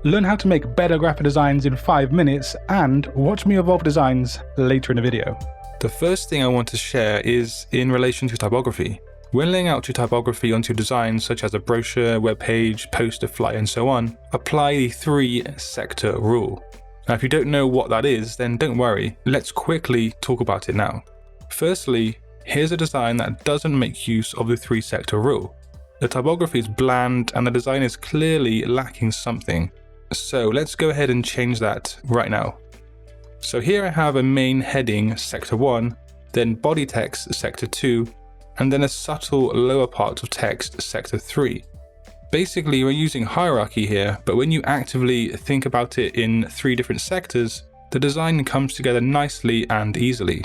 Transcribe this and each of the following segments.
learn how to make better graphic designs in 5 minutes, and watch me evolve designs later in the video. The first thing I want to share is in relation to typography. When laying out your typography onto designs such as a brochure, web page, poster, flyer, and so on, apply the 3-sector rule. Now, if you don't know what that is, then don't worry, let's quickly talk about it now. Firstly, here's a design that doesn't make use of the 3-sector rule. The typography is bland and the design is clearly lacking something. So let's go ahead and change that right now. So here I have a main heading, sector 1, then body text, sector 2, and then a subtle lower part of text, sector 3. Basically, we're using hierarchy here, but when you actively think about it in 3 different sectors, the design comes together nicely and easily.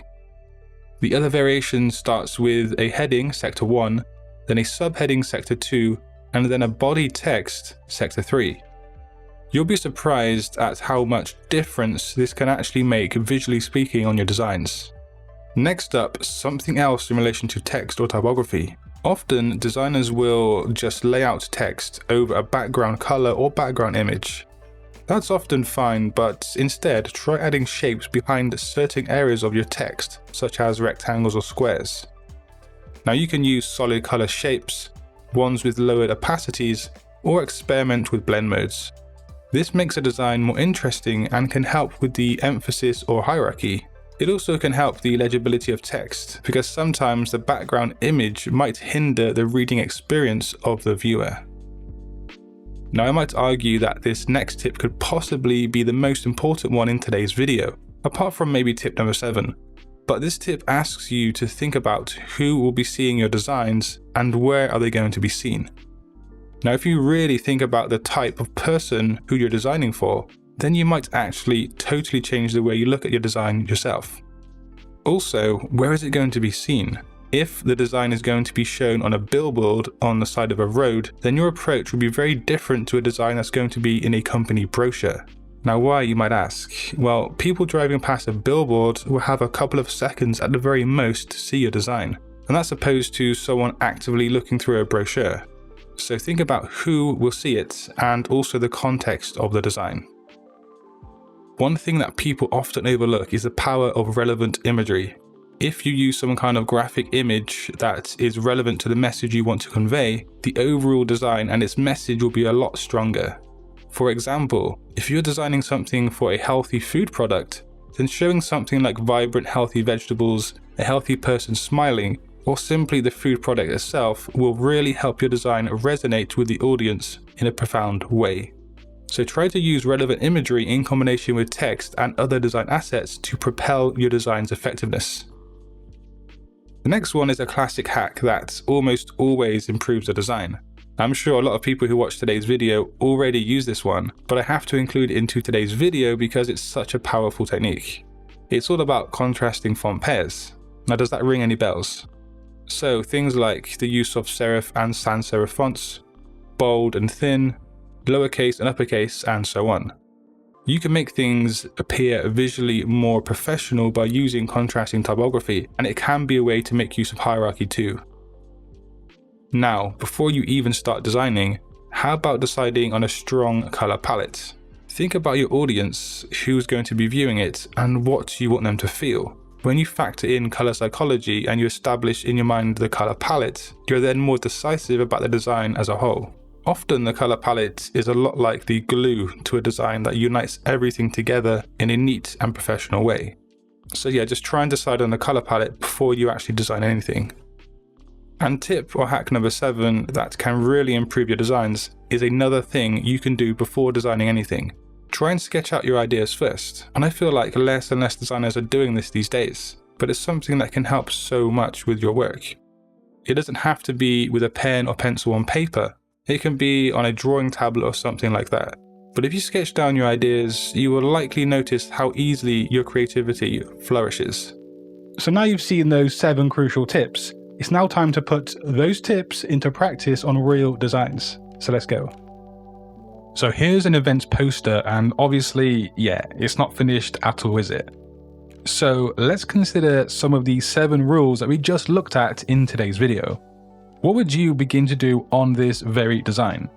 The other variation starts with a heading, sector 1, then a subheading, sector 2, and then a body text, sector 3. You'll be surprised at how much difference this can actually make visually speaking on your designs. Next up, something else in relation to text or typography. Often, designers will just lay out text over a background color or background image. That's often fine, but instead try adding shapes behind certain areas of your text, such as rectangles or squares. Now you can use solid color shapes, ones with lowered opacities, or experiment with blend modes. This makes a design more interesting and can help with the emphasis or hierarchy. It also can help the legibility of text, because sometimes the background image might hinder the reading experience of the viewer. Now I might argue that this next tip could possibly be the most important one in today's video, apart from maybe tip number 7. But this tip asks you to think about who will be seeing your designs and where are they going to be seen. Now if you really think about the type of person who you're designing for, then you might actually totally change the way you look at your design yourself. Also, where is it going to be seen? If the design is going to be shown on a billboard on the side of a road, then your approach will be very different to a design that's going to be in a company brochure. Now why, you might ask? Well, people driving past a billboard will have a couple of seconds at the very most to see your design, and that's opposed to someone actively looking through a brochure. So think about who will see it and also the context of the design. One thing that people often overlook is the power of relevant imagery. If you use some kind of graphic image that is relevant to the message you want to convey, the overall design and its message will be a lot stronger. For example, if you're designing something for a healthy food product, then showing something like vibrant healthy vegetables, a healthy person smiling, or simply the food product itself will really help your design resonate with the audience in a profound way. So try to use relevant imagery in combination with text and other design assets to propel your design's effectiveness. The next one is a classic hack that almost always improves a design. I'm sure a lot of people who watch today's video already use this one, but I have to include it into today's video because it's such a powerful technique. It's all about contrasting font pairs. Now, does that ring any bells? So things like the use of serif and sans serif fonts, bold and thin, lowercase and uppercase, and so on. You can make things appear visually more professional by using contrasting typography, and it can be a way to make use of hierarchy too. Now, before you even start designing, how about deciding on a strong color palette? Think about your audience, who's going to be viewing it, and what you want them to feel. When you factor in color psychology and you establish in your mind the color palette, you're then more decisive about the design as a whole. Often the color palette is a lot like the glue to a design that unites everything together in a neat and professional way. So yeah, just try and decide on the color palette before you actually design anything. And tip or hack number 7 that can really improve your designs is another thing you can do before designing anything. Try and sketch out your ideas first. And I feel like less and less designers are doing this these days, but it's something that can help so much with your work. It doesn't have to be with a pen or pencil on paper. It can be on a drawing tablet or something like that. But if you sketch down your ideas, you will likely notice how easily your creativity flourishes. So now you've seen those 7 crucial tips, it's now time to put those tips into practice on real designs. So let's go. So here's an events poster, and obviously, yeah, it's not finished at all, is it? So let's consider some of the 7 rules that we just looked at in today's video. What would you begin to do on this very design?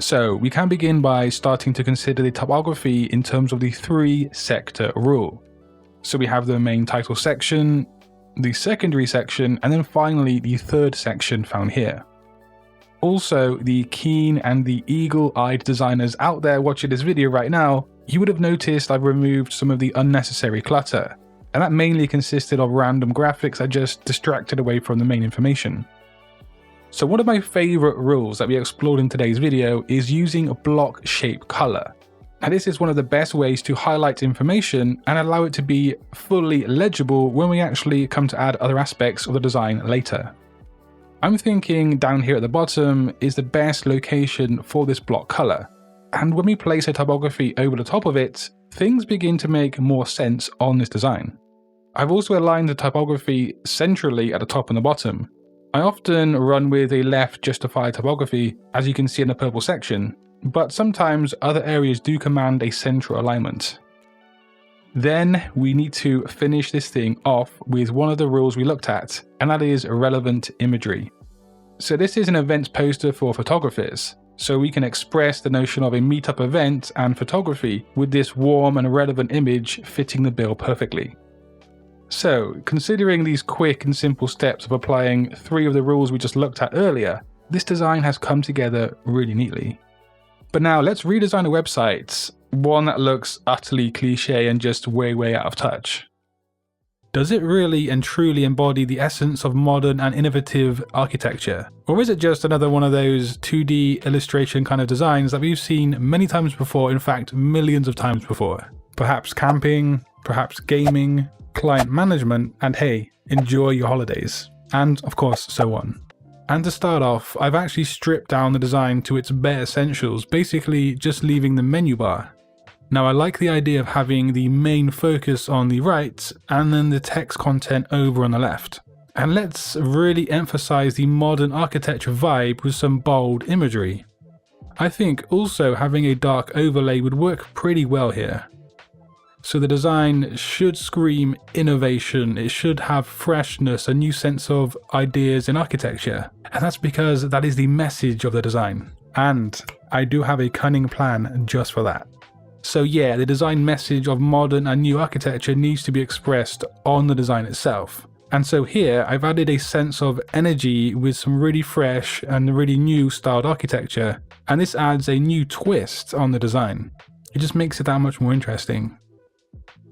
So we can begin by starting to consider the typography in terms of the 3-sector rule. So we have the main title section, the secondary section, and then finally the third section found here. Also, the keen and the eagle-eyed designers out there watching this video right now, you would have noticed I've removed some of the unnecessary clutter, and that mainly consisted of random graphics that just distracted away from the main information. So one of my favorite rules that we explored in today's video is using a block shape color. Now this is one of the best ways to highlight information and allow it to be fully legible when we actually come to add other aspects of the design later. I'm thinking down here at the bottom is the best location for this block color, and when we place a typography over the top of it, things begin to make more sense on this design. I've also aligned the typography centrally at the top and the bottom. I often run with a left justified typography, as you can see in the purple section, but sometimes other areas do command a central alignment. Then we need to finish this thing off with one of the rules we looked at, and that is relevant imagery. So this is an events poster for photographers, so we can express the notion of a meetup event and photography with this warm and relevant image fitting the bill perfectly. So, considering these quick and simple steps of applying 3 of the rules we just looked at earlier, this design has come together really neatly. But now let's redesign a website, one that looks utterly cliche and just way out of touch. Does it really and truly embody the essence of modern and innovative architecture? Or is it just another one of those 2D illustration kind of designs that we've seen many times before, in fact millions of times before? Perhaps camping, perhaps gaming, client management, and hey, enjoy your holidays. And of course, so on. And to start off, I've actually stripped down the design to its bare essentials, basically just leaving the menu bar. Now I like the idea of having the main focus on the right and then the text content over on the left. And let's really emphasize the modern architecture vibe with some bold imagery. I think also having a dark overlay would work pretty well here. So the design should scream innovation, it should have freshness, a new sense of ideas in architecture. And that's because that is the message of the design. And I do have a cunning plan just for that. So yeah, the design message of modern and new architecture needs to be expressed on the design itself. And so here I've added a sense of energy with some really fresh and really new styled architecture. And this adds a new twist on the design. It just makes it that much more interesting.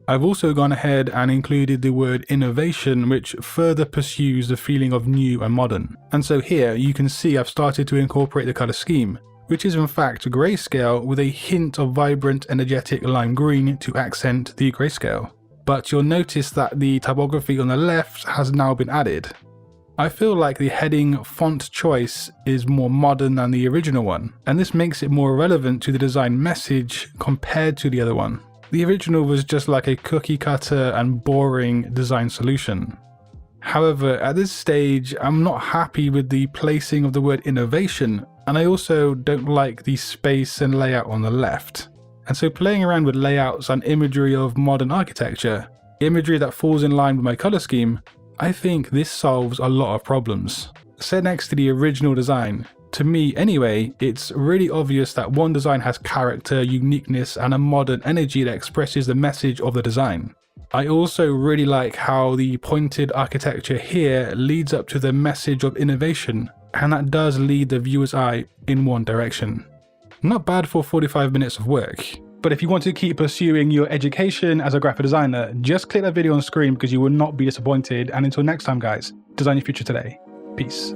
I've also gone ahead and included the word innovation, which further pursues the feeling of new and modern. And so here you can see I've started to incorporate the color scheme, which is in fact grayscale with a hint of vibrant, energetic lime green to accent the grayscale. But you'll notice that the typography on the left has now been added. I feel like the heading font choice is more modern than the original one, and this makes it more relevant to the design message compared to the other one. The original was just like a cookie cutter and boring design solution. However, at this stage, I'm not happy with the placing of the word innovation, and I also don't like the space and layout on the left. And so playing around with layouts and imagery of modern architecture, imagery that falls in line with my color scheme, I think this solves a lot of problems. Set next to the original design, to me anyway, it's really obvious that one design has character, uniqueness, and a modern energy that expresses the message of the design. I also really like how the pointed architecture here leads up to the message of innovation, and that does lead the viewer's eye in one direction. Not bad for 45 minutes of work. But if you want to keep pursuing your education as a graphic designer, just click that video on screen because you will not be disappointed. And until next time guys, design your future today. Peace.